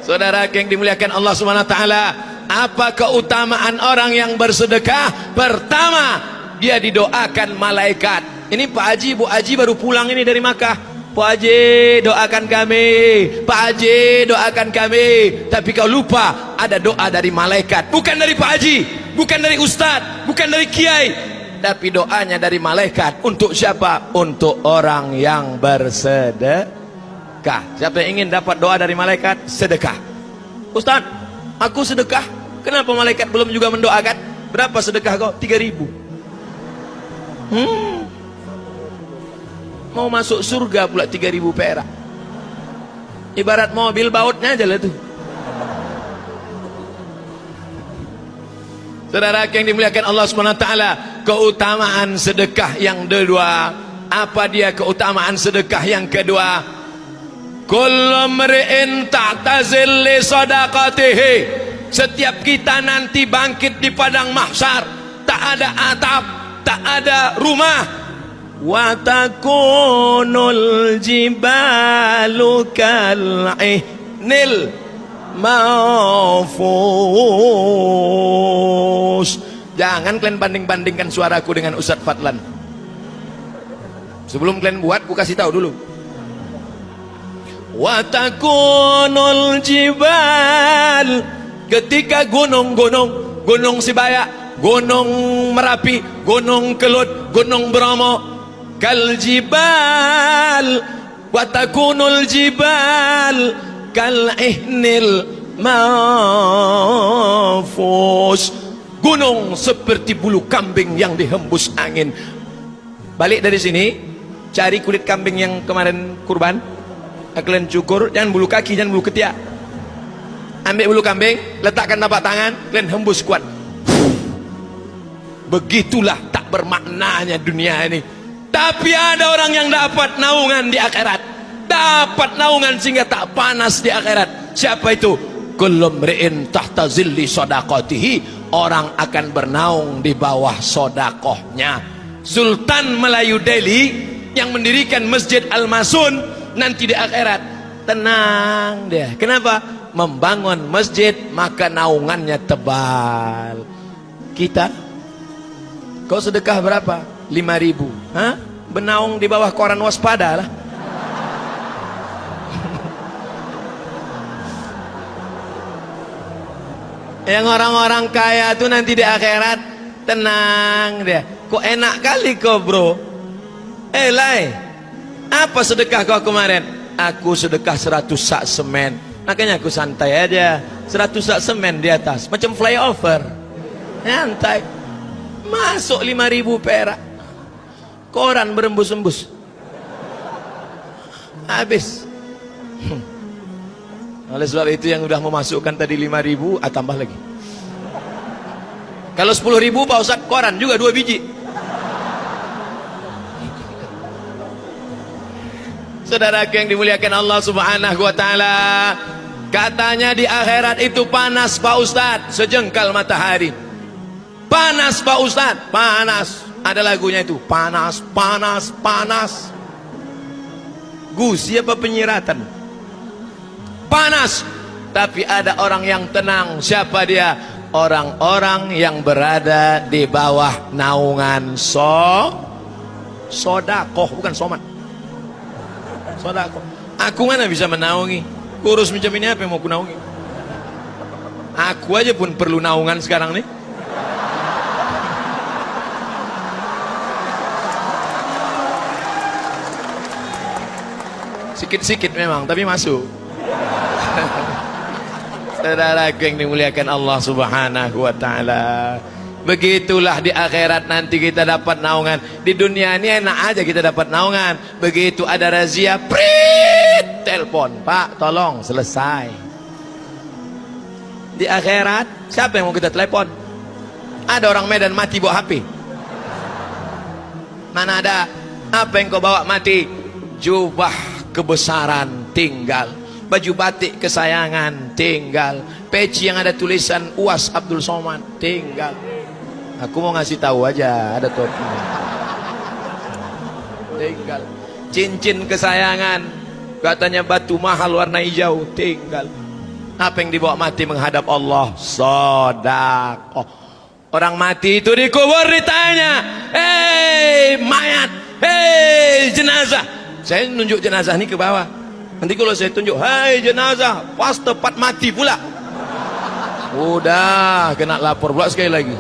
Saudara yang dimuliakan Allah Subhanahu wa taala, apa keutamaan orang yang bersedekah? Pertama, dia didoakan malaikat. Ini Pak Haji, Bu Haji baru pulang ini dari Makkah. Pak Haji doakan kami, Pak Haji doakan kami. Tapi kau lupa ada doa dari malaikat. Bukan dari Pak Haji, bukan dari Ustadz, bukan dari Kiai, tapi doanya dari malaikat. Untuk siapa? Untuk orang yang bersedekah. Siapa yang ingin dapat doa dari malaikat? Sedekah. Ustaz, aku sedekah, kenapa malaikat belum juga mendoakan? Berapa sedekah kau? 3.000. Mau masuk surga pula 3.000 perak. Ibarat mobil bautnya aja lah tuh. Saudara yang dimuliakan Allah Subhanahu wa taala, keutamaan sedekah yang kedua. Apa dia keutamaan sedekah yang kedua? Kullu mri'in ta'tazil li sadaqatihi. Setiap kita nanti bangkit di padang mahsyar, tak ada atap, tak ada rumah. Wa takunul jibalu kal'ihnil manfus. Jangan kalian banding-bandingkan suaraku dengan Ustadz Fadlan. Sebelum kalian buat, aku kasih tahu dulu. Wa takunul jibal, ketika gunung-gunung, gunung Sibaya, gunung Merapi, gunung Kelut, gunung Bromo, kal jibal, wa takunul jibal kal ihnil manfus. Gunung seperti bulu kambing yang dihembus angin. Balik dari sini, cari kulit kambing yang kemarin kurban, kalian cukur, jangan bulu kaki, jangan bulu ketiak. Ambil bulu kambing, letakkan tapak tangan, kalian hembus kuat. Begitulah tak bermaknanya dunia ini. Tapi ada orang yang dapat naungan di akhirat, dapat naungan sehingga tak panas di akhirat. Siapa itu? Kullu mri'in tahta zilli shadaqatihi. Orang akan bernaung di bawah sodakohnya. Sultan Melayu Delhi yang mendirikan Masjid Al-Masun nanti di akhirat tenang dia. Kenapa? Membangun masjid maka naungannya tebal. Kita, kau sedekah berapa? 5.000. Hah? Bernaung di bawah koran waspada lah. Yang orang-orang kaya tuh nanti di akhirat tenang dia. Kok enak kali kau bro? Lai, apa sedekah kau kemarin? Aku sedekah 100 sak semen. Makanya aku santai aja. 100 sak semen di atas, macam flyover. Santai. Masuk 5.000 perak. Koran berembus-embus. Habis. Oleh sebab itu yang udah memasukkan tadi 5.000, tambah lagi. Kalau 10.000 Pak Ustadz, koran juga 2 biji. Saudara yang dimuliakan Allah Subhanahu wa taala, katanya di akhirat itu panas Pak Ustadz, sejengkal matahari. Panas Pak Ustadz, panas. Ada lagunya itu, panas, panas, panas. Gusi apa penyiratan? Panas. Tapi ada orang yang tenang. Siapa dia? Orang-orang yang berada di bawah naungan sodakoh, bukan somat. Sodakoh. Aku mana bisa menaungi? Kurus macam ini apa yang mau ku naungi? Aku aja pun perlu naungan sekarang nih. Sikit-sikit memang, tapi masuk. Saudara yang dimuliakan Allah Subhanahu wa taala, begitulah di akhirat nanti kita dapat naungan. Di dunia ini enak aja kita dapat naungan. Begitu ada razia, prit, telepon, Pak tolong, selesai. Di akhirat siapa yang mau kita telepon? Ada orang Medan mati bawa HP. Mana ada? Apa yang kau bawa mati? Jubah kebesaran tinggal, baju batik kesayangan tinggal, peci yang ada tulisan UAS Abdul Somad tinggal. Aku mau ngasih tahu aja, ada topinya tinggal. Cincin kesayangan, katanya batu mahal warna hijau tinggal. Apa yang dibawa mati menghadap Allah? Sedekah. Orang mati itu dikubur ditanya, hei mayat, hei jenazah. Saya nunjuk jenazah ini ke bawah. Nanti kalau saya tunjuk, hei jenazah, pas tepat mati pula. Udah kena lapor pula sekali lagi.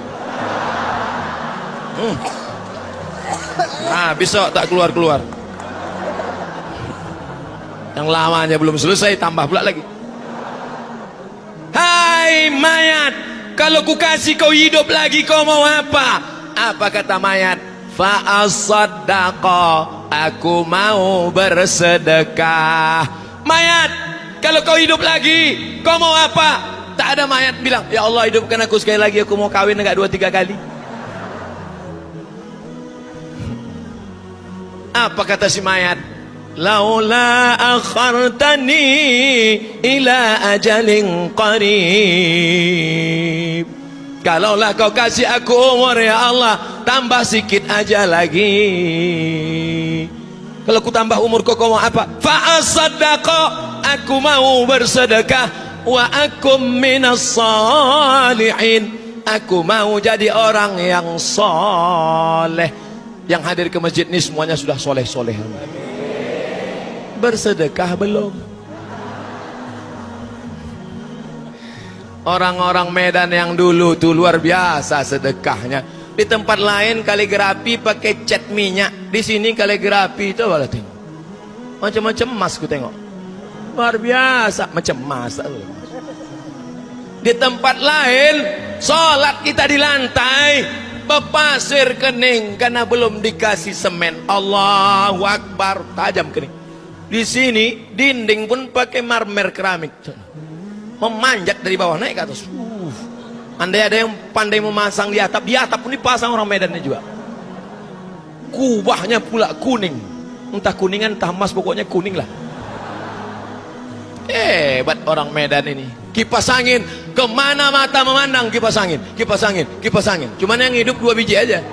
Nah besok tak keluar-keluar. Yang lamanya belum selesai tambah pula lagi. Hai mayat, kalau ku kasih kau hidup lagi, kau mau apa? Apa kata mayat? Fa'asaddaqa, aku mau bersedekah. Mayat, kalau kau hidup lagi, kau mau apa? Tak ada mayat bilang, ya Allah hidupkan aku sekali lagi, aku mau kawin enggak 2-3 kali. Apa kata si mayat? Laula akhartani ila ajalin qarib. Kalaulah kau kasih aku umur ya Allah, tambah sikit aja lagi. Kalau ku tambah umur kau mau apa? Fa asaddaqa, aku mau bersedekah. Wa akum minas salihin, aku mau jadi orang yang soleh. Yang hadir ke masjid ini semuanya sudah soleh-soleh. Bersedekah belum? Orang-orang Medan yang dulu tuh luar biasa sedekahnya. Di tempat lain kaligrafi pakai cat minyak, di sini kaligrafi itu apa tengok? Macam-macam emas ku tengok. Luar biasa, macam emas. Di tempat lain sholat kita di lantai berpasir kening karena belum dikasih semen. Allahu Akbar, tajam kening. Di sini dinding pun pakai marmer keramik, memanjat dari bawah naik ke atas. Andai ada yang pandai memasang di atap pun dipasang orang Medannya juga. Kubahnya pula kuning, entah kuningan entah emas, pokoknya kuning lah. Hebat orang Medan ini. Kipas angin, kemana mata memandang kipas angin, kipas angin, kipas angin. Cuman yang hidup 2 biji aja.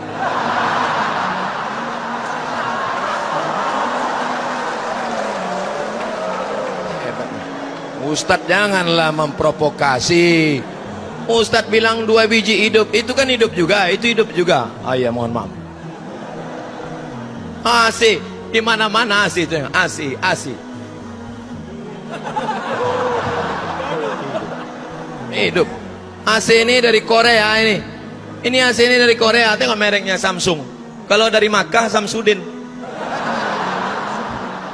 Ustadz janganlah memprovokasi. Ustadz bilang 2 biji hidup, itu kan hidup juga, itu hidup juga. Oh iya, mohon maaf. Asi, di mana-mana asi itu, asi. Hidup. AC ini dari Korea ini. Ini AC ini dari Korea, tengok mereknya Samsung. Kalau dari Makkah Samsudin.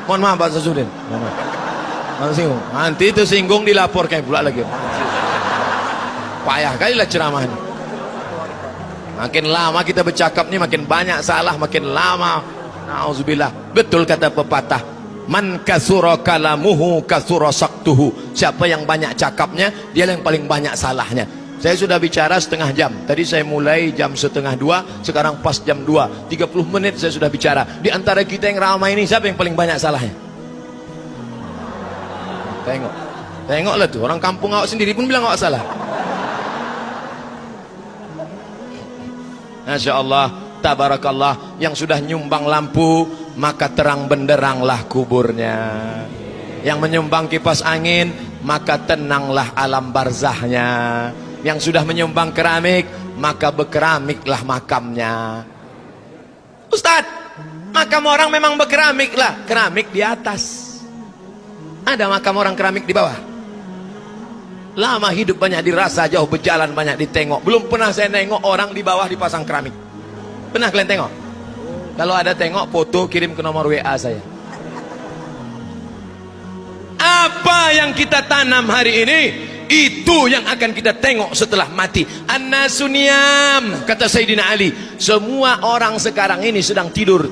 Mohon maaf Pak Samsudin. Mohon maaf. Singgung. Nanti itu singgung dilaporkan pula lagi. Payah kali lah ceramah ini. Makin lama kita bercakap nih makin banyak salah, makin lama. Nauzubillah. Betul kata pepatah, man kasura kalamuhu kasura saktuhu. Siapa yang banyak cakapnya, dia yang paling banyak salahnya. Saya sudah bicara setengah jam. Tadi saya mulai jam 1:30, sekarang pas jam 2. 30 menit saya sudah bicara. Di antara kita yang ramai ini, siapa yang paling banyak salahnya? Tengoklah tuh, orang kampung awak sendiri pun bilang awak salah. Masya Allah, tabarakallah. Yang sudah nyumbang lampu, maka terang benderanglah kuburnya. Yang menyumbang kipas angin, maka tenanglah alam barzahnya. Yang sudah menyumbang keramik, maka berkeramiklah makamnya. Ustadz, makam orang memang berkeramik lah. Keramik di atas, ada makam orang keramik di bawah. Lama hidup banyak dirasa, jauh berjalan banyak ditengok. Belum pernah saya nengok orang di bawah dipasang keramik. Pernah kalian tengok? Kalau ada tengok foto, kirim ke nomor WA saya. Apa yang kita tanam hari ini, itu yang akan kita tengok setelah mati. An-nasuniyam, kata Sayyidina Ali. Semua orang sekarang ini sedang tidur.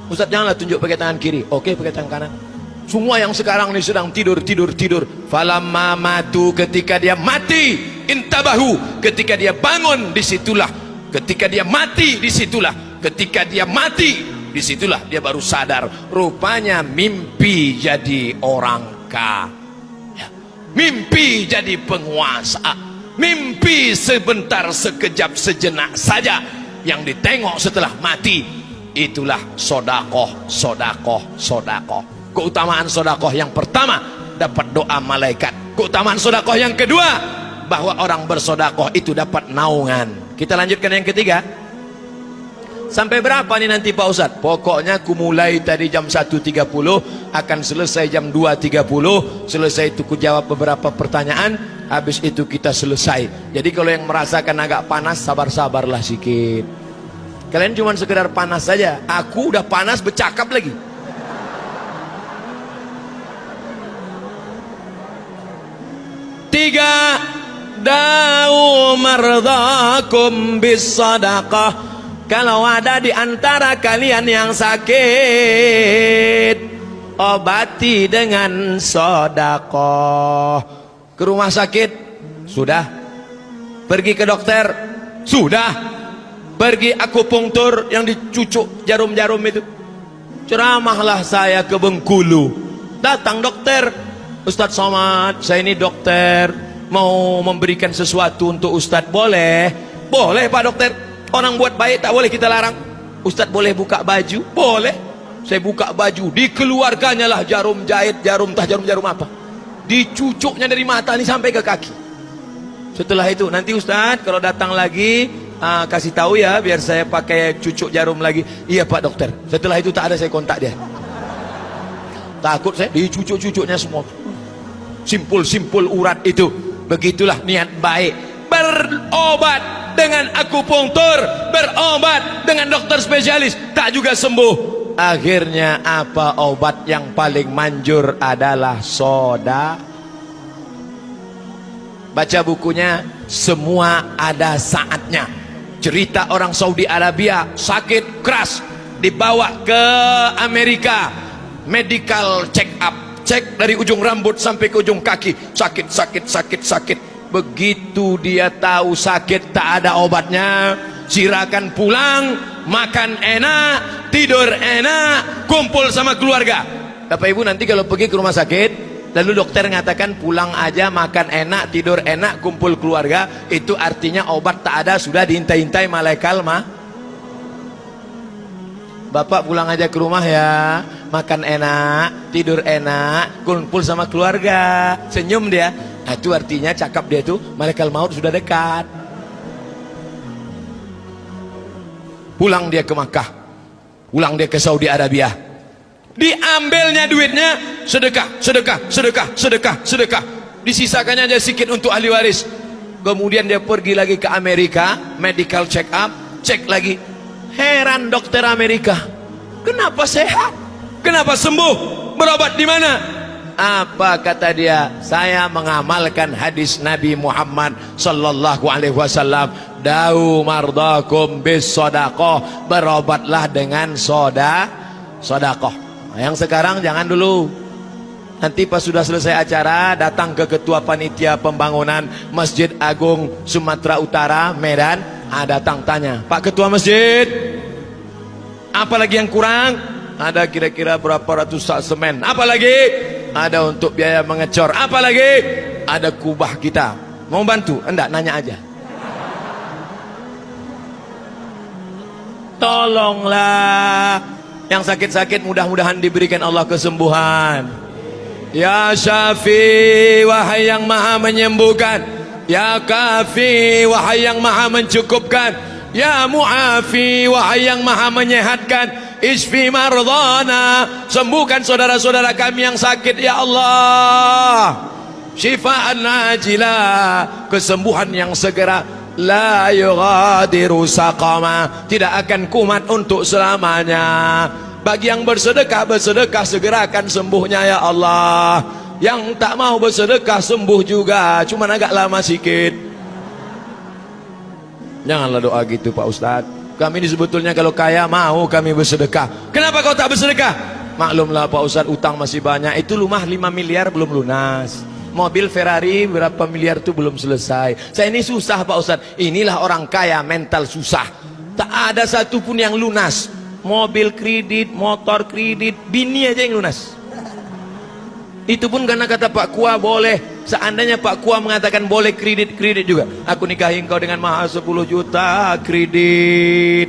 Ustaz janganlah tunjuk pakai tangan kiri. Oke, pakai tangan kanan. Semua yang sekarang ini sedang tidur. Falamma matu, ketika dia mati, intabahu, ketika dia bangun, disitulah. Ketika dia mati, disitulah. Ketika dia mati, disitulah dia baru sadar. Rupanya mimpi jadi orang kaya, mimpi jadi penguasa, mimpi sebentar, sekejap, sejenak saja. Yang ditengok setelah mati, itulah sodakoh. Keutamaan sodakoh yang pertama, dapat doa malaikat. Keutamaan sodakoh yang kedua, bahwa orang bersodakoh itu dapat naungan. Kita lanjutkan yang ketiga. Sampai berapa nih nanti Pak Ustadz? Pokoknya ku mulai tadi jam 1.30, akan selesai jam 2.30. Selesai itu ku jawab beberapa pertanyaan, habis itu kita selesai. Jadi kalau yang merasakan agak panas, sabar-sabarlah sedikit. Kalian cuma sekedar panas saja, aku udah panas bercakap lagi. Tiga, da'u mardhakum bis sadaqah. Kalau ada di antara kalian yang sakit, obati dengan sedekah. Ke rumah sakit sudah, pergi ke dokter sudah, pergi akupunktur yang dicucuk jarum-jarum itu. Ceramahlah saya ke Bengkulu, datang dokter, Ustadz Somad, saya ini dokter, mau memberikan sesuatu untuk Ustadz. Boleh? Boleh Pak dokter. Orang buat baik tak boleh kita larang. Ustadz boleh buka baju? Boleh. Saya buka baju, dikeluarkannya lah jarum jahit, jarum apa, dicucuknya dari mata ini sampai ke kaki. Setelah itu nanti Ustadz kalau datang lagi kasih tahu ya, biar saya pakai cucuk jarum lagi. Iya Pak dokter. Setelah itu tak ada saya kontak dia. Takut saya dicucuk-cucuknya semua. Simpul-simpul urat itu. Begitulah niat baik. Berobat dengan akupunktur, berobat dengan dokter spesialis, tak juga sembuh. Akhirnya apa obat yang paling manjur adalah soda. Baca bukunya, semua ada saatnya. Cerita orang Saudi Arabia sakit keras, dibawa ke Amerika, medical check up, cek dari ujung rambut sampai ke ujung kaki, sakit. Begitu dia tahu sakit tak ada obatnya, silakan pulang, makan enak, tidur enak, kumpul sama keluarga. Bapak Ibu nanti kalau pergi ke rumah sakit, lalu dokter mengatakan pulang aja, makan enak, tidur enak, kumpul keluarga, itu artinya obat tak ada, sudah diintai-intai malaikat mah. Bapak pulang aja ke rumah ya, makan enak, tidur enak, kumpul sama keluarga, senyum dia. Nah, itu artinya cakap dia itu malaikat maut sudah dekat. Pulang dia ke Makkah, pulang dia ke Saudi Arabia, diambilnya duitnya, sedekah, disisakannya aja sedikit untuk ahli waris. Kemudian dia pergi lagi ke Amerika, medical check up, cek lagi. Heran dokter Amerika, kenapa sehat, kenapa sembuh, berobat di mana? Apa kata dia? Saya mengamalkan hadis Nabi Muhammad sallallahu alaihi wasallam, da'u mardakum bis sadaqah, berobatlah dengan sedekah. Yang sekarang jangan dulu. Nanti pas sudah selesai acara, datang ke ketua panitia pembangunan Masjid Agung Sumatera Utara Medan, datang tanya, Pak Ketua Masjid, apa lagi yang kurang? Ada kira-kira berapa ratus sak semen? Apa lagi? Ada untuk biaya mengecor. Apa lagi? Ada kubah kita. Mau bantu? Enggak, nanya aja. Tolonglah yang sakit-sakit, mudah-mudahan diberikan Allah kesembuhan. Ya Syafi, wahai yang maha menyembuhkan. Ya Kafi, wahai yang maha mencukupkan. Ya Mu'afi, wahai yang maha menyehatkan. Isfi mardhana, sembuhkan saudara-saudara kami yang sakit ya Allah. Syifaan ajilah, kesembuhan yang segera. La yughadiru saqama, tidak akan kumat untuk selamanya. Bagi yang bersedekah, bersedekah segera akan sembuhnya ya Allah. Yang tak mau bersedekah sembuh juga, cuma agak lama sikit. Janganlah doa gitu Pak Ustadz. Kami ini sebetulnya kalau kaya mau kami bersedekah. Kenapa kau tak bersedekah? Maklumlah Pak Ustadz, utang masih banyak. Itu rumah 5 miliar belum lunas, mobil Ferrari berapa miliar itu belum selesai. Saya ini susah Pak Ustadz. Inilah orang kaya mental susah. Tak ada satupun yang lunas. Mobil kredit, motor kredit, bini aja yang lunas. Itu pun karena kata Pak Kua boleh. Seandainya Pak Kua mengatakan boleh kredit juga, aku nikahin kau dengan mahal 10 juta kredit.